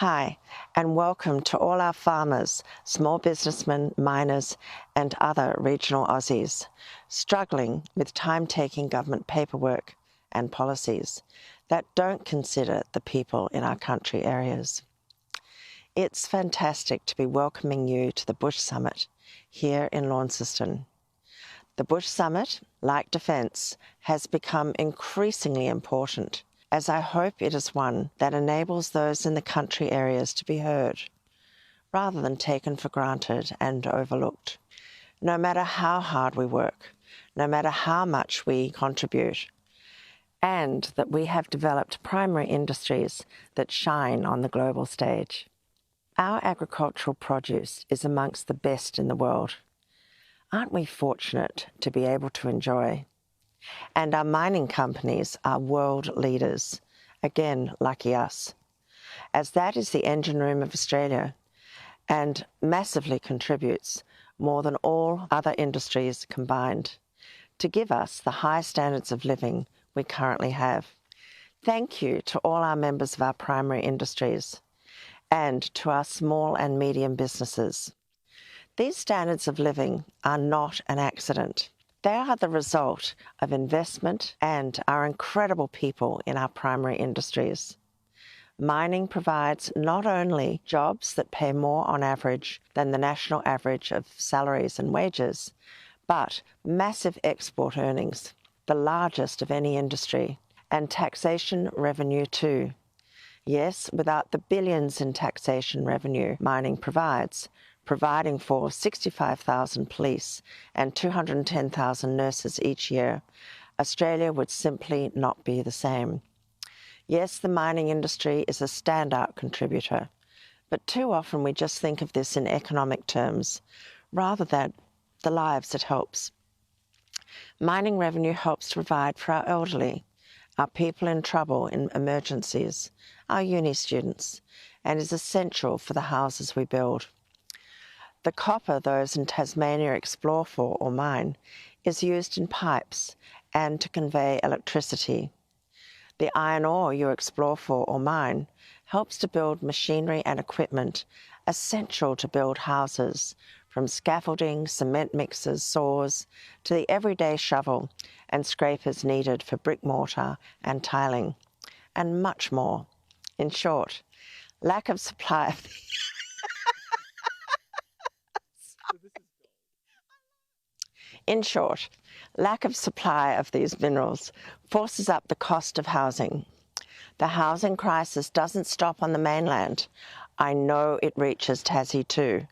Hi, and welcome to all our farmers, small businessmen, miners, and other regional Aussies struggling with time-taking government paperwork and policies that don't consider the people in our country areas. It's fantastic to be welcoming you to the Bush Summit here in Launceston. The Bush Summit, like Defence, has become increasingly important, as I hope it is one that enables those in the country areas to be heard, rather than taken for granted and overlooked. No matter how hard we work, no matter how much we contribute, and that we have developed primary industries that shine on the global stage. Our agricultural produce is amongst the best in the world. Aren't we fortunate to be able to enjoy? And our mining companies are world leaders. Again, lucky us, as that is the engine room of Australia and massively contributes more than all other industries combined to give us the high standards of living we currently have. Thank you to all our members of our primary industries and to our small and medium businesses. These standards of living are not an accident. They are the result of investment and our incredible people in our primary industries. Mining provides not only jobs that pay more on average than the national average of salaries and wages, but massive export earnings, the largest of any industry, and taxation revenue too. Yes, without the billions in taxation revenue mining provides, providing for 65,000 police and 210,000 nurses each year, Australia would simply not be the same. Yes, the mining industry is a standout contributor, but too often we just think of this in economic terms, rather than the lives it helps. Mining revenue helps to provide for our elderly, our people in trouble in emergencies, our uni students, and is essential for the houses we build. The copper those in Tasmania explore for or mine is used in pipes and to convey electricity. The iron ore you explore for or mine helps to build machinery and equipment essential to build houses, from scaffolding, cement mixers, saws, to the everyday shovel and scrapers needed for brick mortar and tiling, and much more. In short, lack of supply of In short, lack of supply of these minerals forces up the cost of housing. The housing crisis doesn't stop on the mainland. I know it reaches Tassie too.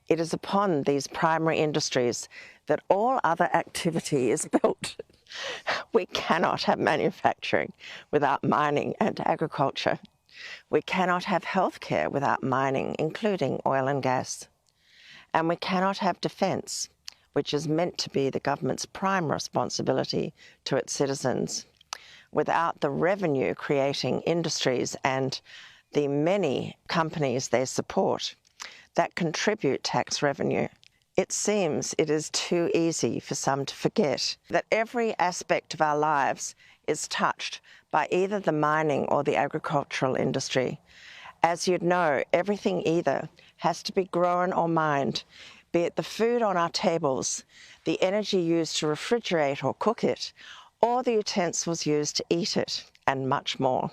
It is upon these primary industries that all other activity is built. We cannot have manufacturing without mining and agriculture. We cannot have healthcare without mining, including oil and gas. And we cannot have defence, which is meant to be the government's prime responsibility to its citizens, without the revenue-creating industries and the many companies they support that contribute tax revenue. It seems it is too easy for some to forget that every aspect of our lives is touched by either the mining or the agricultural industry. As you'd know, everything either has to be grown or mined, be it the food on our tables, the energy used to refrigerate or cook it, or the utensils used to eat it, and much more.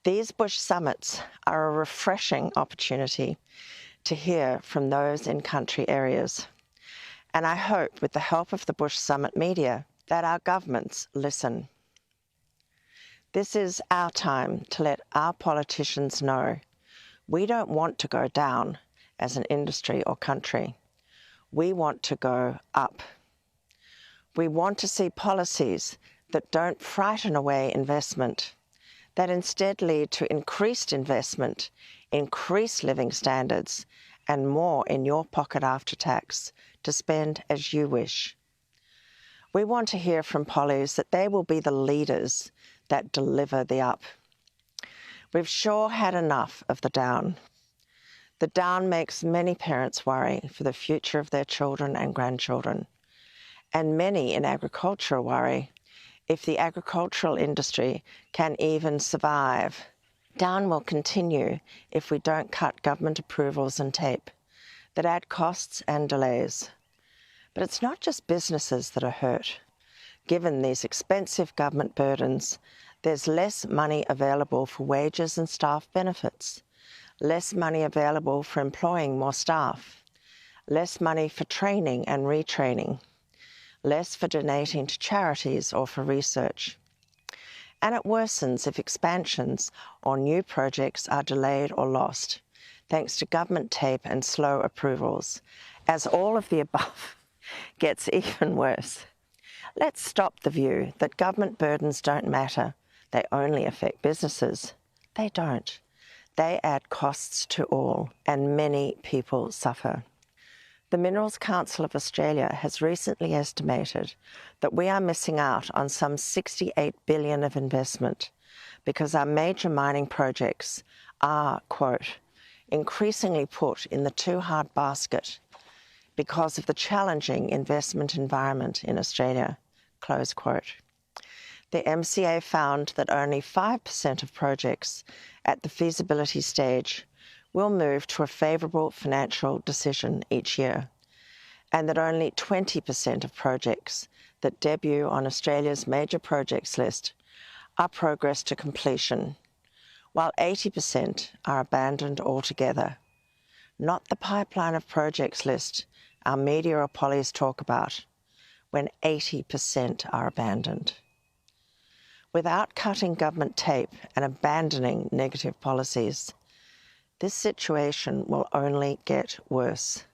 These Bush Summits are a refreshing opportunity to hear from those in country areas. And I hope, with the help of the Bush Summit media, that our governments listen. This is our time to let our politicians know we don't want to go down as an industry or country. We want to go up. We want to see policies that don't frighten away investment, that instead lead to increased investment, increased living standards, and more in your pocket after tax to spend as you wish. We want to hear from pollies that they will be the leaders that deliver the up. We've sure had enough of the down. The down makes many parents worry for the future of their children and grandchildren, and many in agriculture worry if the agricultural industry can even survive. Down will continue if we don't cut government approvals and tape that add costs and delays. But it's not just businesses that are hurt. Given these expensive government burdens, there's less money available for wages and staff benefits, less money available for employing more staff, less money for training and retraining, less for donating to charities or for research. And it worsens if expansions or new projects are delayed or lost, thanks to government tape and slow approvals, as all of the above gets even worse. Let's stop the view that government burdens don't matter, they only affect businesses. They don't. They add costs to all, and many people suffer. The Minerals Council of Australia has recently estimated that we are missing out on some $68 billion of investment because our major mining projects are, quote, increasingly put in the too hard basket because of the challenging investment environment in Australia, close quote. The MCA found that only 5% of projects at the feasibility stage will move to a favourable financial decision each year, and that only 20% of projects that debut on Australia's major projects list are progressed to completion, while 80% are abandoned altogether. Not the pipeline of projects list our media or pollies talk about, when 80% are abandoned. Without cutting government tape and abandoning negative policies, this situation will only get worse.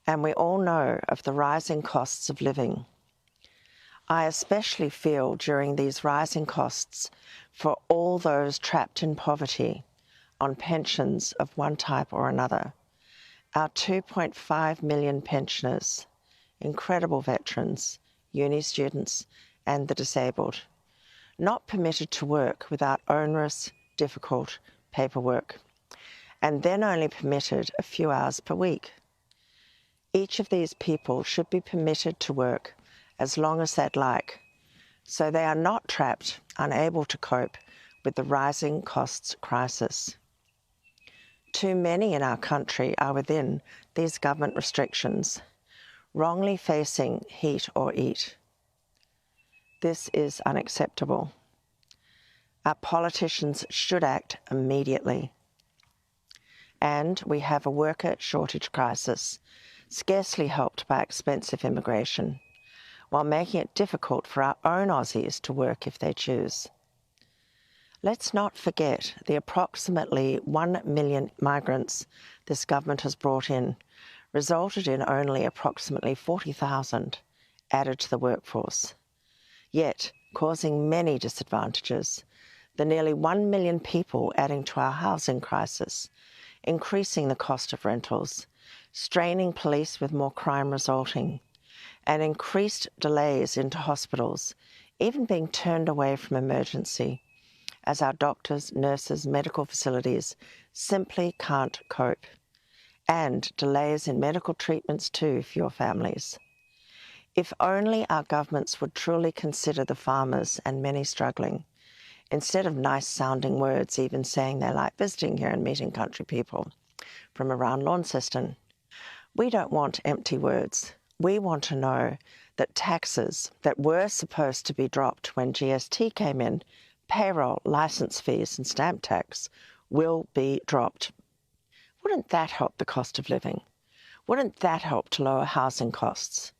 And we all know of the rising costs of living. I especially feel during these rising costs for all those trapped in poverty on pensions of one type or another. Our 2.5 million pensioners, incredible veterans, uni students, and the disabled, not permitted to work without onerous, difficult paperwork, and then only permitted a few hours per week. Each of these people should be permitted to work as long as they'd like, so they are not trapped, unable to cope with the rising costs crisis. Too many in our country are within these government restrictions, wrongly facing heat or eat. This is unacceptable. Our politicians should act immediately. And we have a worker shortage crisis, scarcely helped by expensive immigration, while making it difficult for our own Aussies to work if they choose. Let's not forget the approximately 1 million migrants this government has brought in, resulted in only approximately 40,000 added to the workforce, yet causing many disadvantages, the nearly 1 million people adding to our housing crisis, increasing the cost of rentals, straining police with more crime resulting, and increased delays into hospitals, even being turned away from emergency, as our doctors, nurses, medical facilities simply can't cope, and delays in medical treatments too for your families. If only our governments would truly consider the farmers and many struggling, instead of nice-sounding words, even saying they like visiting here and meeting country people from around Launceston. We don't want empty words. We want to know that taxes that were supposed to be dropped when GST came in, payroll, licence fees and stamp tax, will be dropped. Wouldn't that help the cost of living? Wouldn't that help to lower housing costs?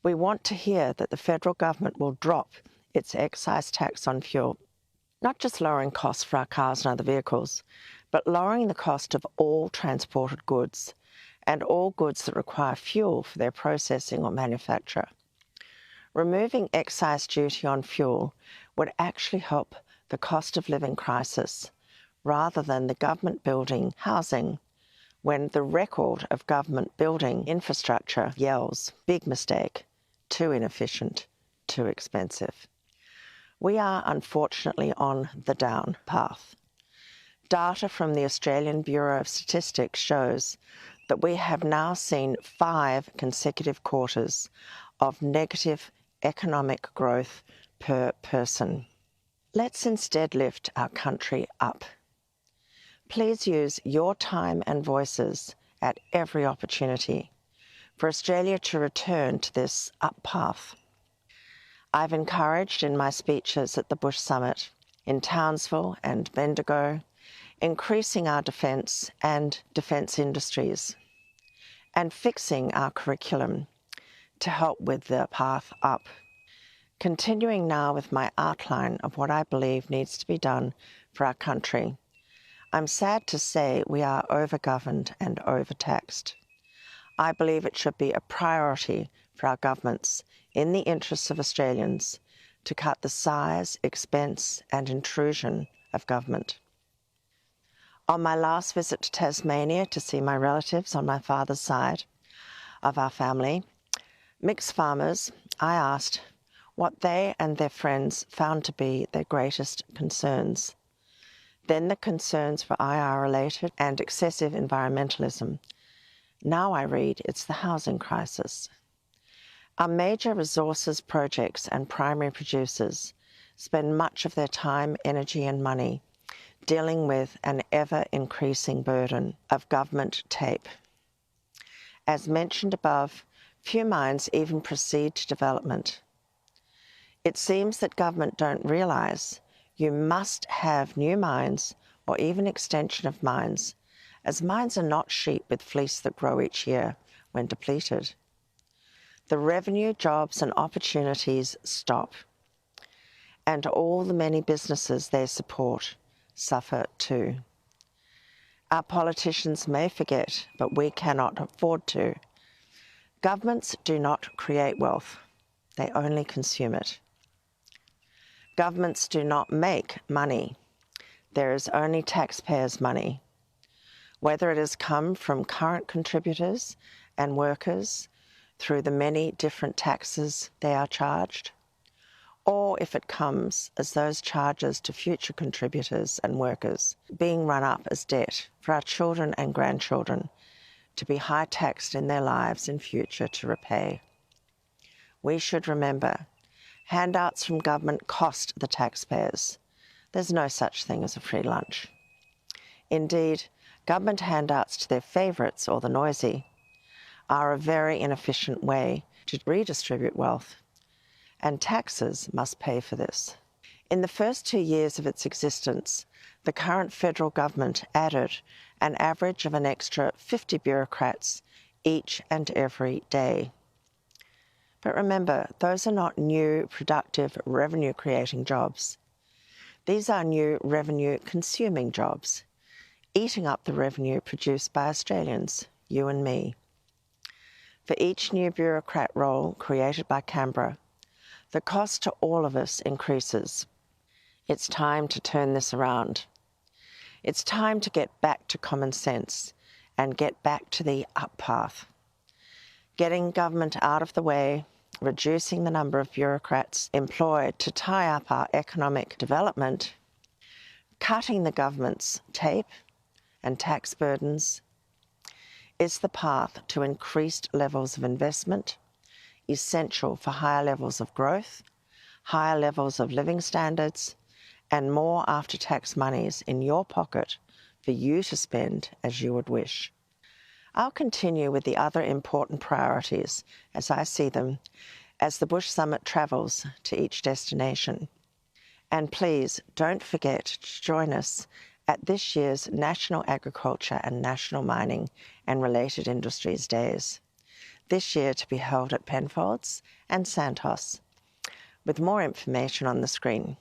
We want to hear that the federal government will drop its excise tax on fuel, not just lowering costs for our cars and other vehicles, but lowering the cost of all transported goods and all goods that require fuel for their processing or manufacture. Removing excise duty on fuel would actually help the cost of living crisis rather than the government building housing when the record of government building infrastructure yells, big mistake, too inefficient, too expensive. We are unfortunately on the down path. Data from the Australian Bureau of Statistics shows that we have now seen 5 consecutive quarters of negative economic growth per person. Let's instead lift our country up. Please use your time and voices at every opportunity for Australia to return to this up path. I've encouraged in my speeches at the Bush Summit, in Townsville and Bendigo, increasing our defence and defence industries, and fixing our curriculum to help with the path up. Continuing now with my outline of what I believe needs to be done for our country, I'm sad to say we are overgoverned and overtaxed. I believe it should be a priority for our governments, in the interests of Australians, to cut the size, expense and intrusion of government. On my last visit to Tasmania to see my relatives on my father's side of our family, mixed farmers, I asked what they and their friends found to be their greatest concerns. Then the concerns for IR-related and excessive environmentalism. Now I read it's the housing crisis. Our major resources projects and primary producers spend much of their time, energy and money dealing with an ever-increasing burden of government tape. As mentioned above, few mines even proceed to development. It seems that government don't realise you must have new mines or even extension of mines, as mines are not sheep with fleece that grow each year when depleted. The revenue, jobs and opportunities stop, and all the many businesses they support suffer too. Our politicians may forget, but we cannot afford to. Governments do not create wealth, they only consume it. Governments do not make money, there is only taxpayers' money. Whether it has come from current contributors and workers through the many different taxes they are charged, or if it comes as those charges to future contributors and workers being run up as debt for our children and grandchildren to be high taxed in their lives in future to repay. We should remember, handouts from government cost the taxpayers. There's no such thing as a free lunch. Indeed, government handouts to their favourites or the noisy are a very inefficient way to redistribute wealth, and taxes must pay for this. In the first 2 years of its existence, the current federal government added an average of an extra 50 bureaucrats each and every day. But remember, those are not new, productive, revenue-creating jobs. These are new revenue-consuming jobs, eating up the revenue produced by Australians, you and me. For each new bureaucrat role created by Canberra, the cost to all of us increases. It's time to turn this around. It's time to get back to common sense and get back to the up path. Getting government out of the way, reducing the number of bureaucrats employed to tie up our economic development, cutting the government's tape and tax burdens, is the path to increased levels of investment, essential for higher levels of growth, higher levels of living standards, and more after-tax monies in your pocket for you to spend as you would wish. I'll continue with the other important priorities as I see them as the Bush Summit travels to each destination. And please don't forget to join us at this year's National Agriculture and National Mining and Related Industries Days, this year to be held at Penfolds and Santos, with more information on the screen.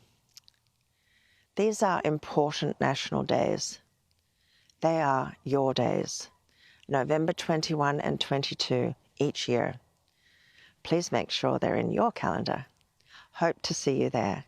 These are important national days. They are your days, November 21 and 22 each year. Please make sure they're in your calendar. Hope to see you there.